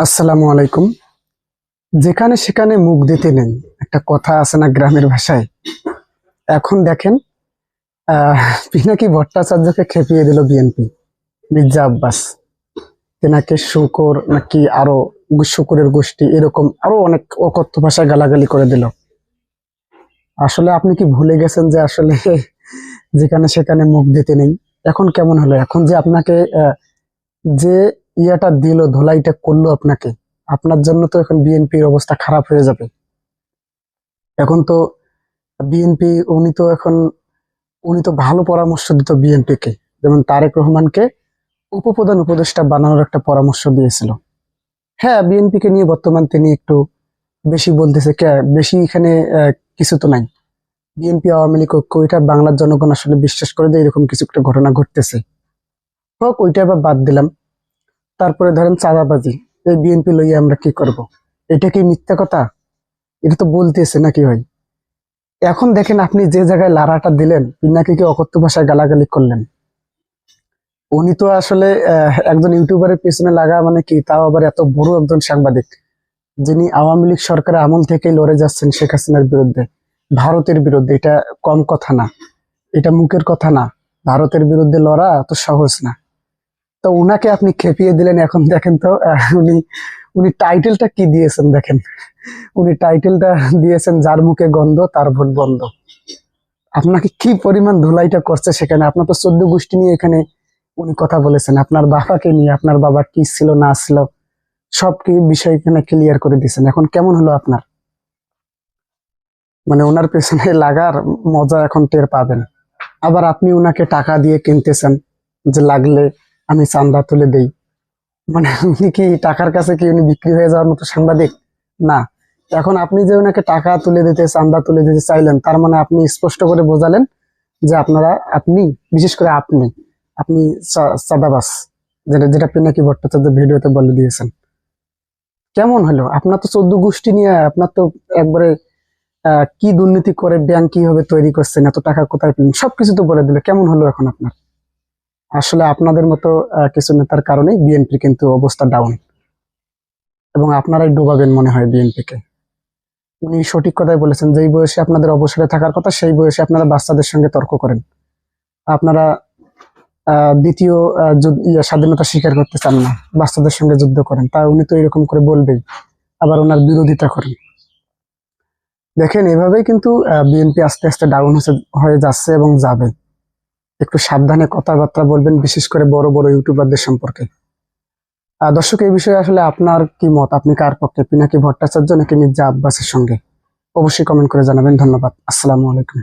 আসসালামু আলাইকুম। যেখানে সেখানে মুখ দিতে নেই, একটা কথা আছে না গ্রামের ভাষায়। এখন দেখেন, আহ পিনাকি ভট্টাচার্যকে খেপিয়ে দিল বিএনপি। মির্জা আব্বাস তেনাকে শুকর নাকি আরো শুকুরের গোষ্ঠী এরকম আরো অনেক অকথ্য ভাষায় গালাগালি করে দিল। আসলে আপনি কি ভুলে গেছেন যে আসলে যেখানে সেখানে মুখ দিতে নেই? এখন কেমন হলো, এখন যে আপনাকে যে ইয়াটা দিল, ধোলাইটা করলো আপনাকে, আপনার জন্য তো এখন বিএনপির অবস্থা খারাপ হয়ে যাবে। এখন তো বিএনপি, উনি তো ভালো পরামর্শ দিত বিএনপি কে, যেমন তারেক রহমানকে উপপ্রধান উপদেষ্টা বানানোর একটা পরামর্শ দিয়েছিল। হ্যাঁ, বিএনপি কে নিয়ে বর্তমান তিনি একটু বেশি বলতেছে, কে বেশি এখানে কিছু তো নাই। বিএনপি আওয়ামী লীগ ঐক্য, এটা বাংলার জনগণ আসলে বিশ্বাস করে যে এরকম কিছু একটা ঘটনা ঘটতেছে। হোক, ওইটা আবার বাদ দিলাম। তারপরে ধরেন চাঁদাবাজি, এই বিএনপি লইয়া আমরা কি করব? এটা কি মিথ্যা কথা? এটা তো বলতেছে নাকি ভাই? এখন দেখেন, আপনি যে জায়গায় লারাটা দিলেন, পিনাকিকে কি অকথ্য ভাষায় গালাগালি করলেন। উনি তো আসলে একজন ইউটিউবারের পেছনে লাগা মানে কি, তাও আবার এত বড় একজন সাংবাদিক, যিনি আওয়ামী লীগ সরকারের আমল থেকেই লড়ে যাচ্ছেন শেখ হাসিনার বিরুদ্ধে, ভারতের বিরুদ্ধে। এটা কম কথা না, এটা মুখের কথা না। ভারতের বিরুদ্ধে লড়া এত সহজ না। তো উনাকে আপনি খেপিয়ে দিলেন। এখন দেখেন তো, উনি উনি টাইটেলটা কি দিয়েছেন দেখেন। উনি টাইটেলটা দিয়েছেন, যার মুখে গন্ধ তার ভোট বন্ধ। আপনাকে কি পরিমাণ ধুলাইটা করছে সেখানে! আপনার তো 14 গোষ্ঠী নিয়ে এখানে উনি কথা বলেছেন, আপনার বাবাকে নিয়ে, আপনার বাবা কি ছিল না ছিল সব কি বিষয় এখানে ক্লিয়ার করে দিয়েছেন। এখন কেমন হলো আপনার? মানে ওনার পেছনে লাগার মজা এখন টের পাবেন। আবার আপনি উনাকে টাকা দিয়ে কিনতেছেন, যে লাগলে আমি চান্দা তুলে দেই। মানে উনি কি টাকার কাছে কি উনি বিক্রি হয়ে যাওয়ার মতো সাংবাদিক? না। এখন আপনি যে ওনাকে টাকা তুলে দিতে, চান্দা তুলে দিতে চাইলেন, তার মানে আপনি স্পষ্ট করে বোঝালেন যে আপনি, বিশেষ করে আপনি চাঁদাবাজ, যেটা যেটা পিনাকি ভট্টাচার্য ভিডিওতে বলে দিয়েছেন। কেমন হলো? আপনার তো 14 গোষ্ঠী নিয়ে, আপনার তো একবারে কি দুর্নীতি করে ব্যাংক কিভাবে তৈরি করছেন, এত টাকা কোথায় পেলেন, সবকিছু তো বলে দিল। কেমন হলো এখন আপনার? আসলে আপনাদের মতো কিছু নেতার কারণেই বিএনপি কিন্তু অবস্থা ডাউন, এবং আপনারাই ডোবাবেন মনে হয় বিএনপি কে। উনি সঠিক কথাই বলেছেন, যেই বয়সে আপনাদের অবসরে থাকার কথা, সেই বয়সে আপনারা বাচ্চাদের সঙ্গে তর্ক করেন। আপনারা দ্বিতীয় স্বাধীনতা স্বীকার করতে চান না, বাচ্চাদের সঙ্গে যুদ্ধ করেন। তা উনি তো এরকম করে বলবেই, আবার ওনার বিরোধিতা করেন। দেখেন, এভাবেই কিন্তু বিএনপি আস্তে আস্তে ডাউন হয়ে যাচ্ছে এবং যাবে। একটু সাবধানে কথাবার্তা বলবেন, বিশেষ করে বড় বড় ইউটিউবারদের সম্পর্কে। দর্শক, এই বিষয়ে আসলে আপনার কি মত? আপনি কার পক্ষে, পিনাকি ভট্টাচার্য নাকি মির্জা আব্বাসের সঙ্গে? অবশ্যই কমেন্ট করে জানাবেন। ধন্যবাদ। আসসালামু আলাইকুম।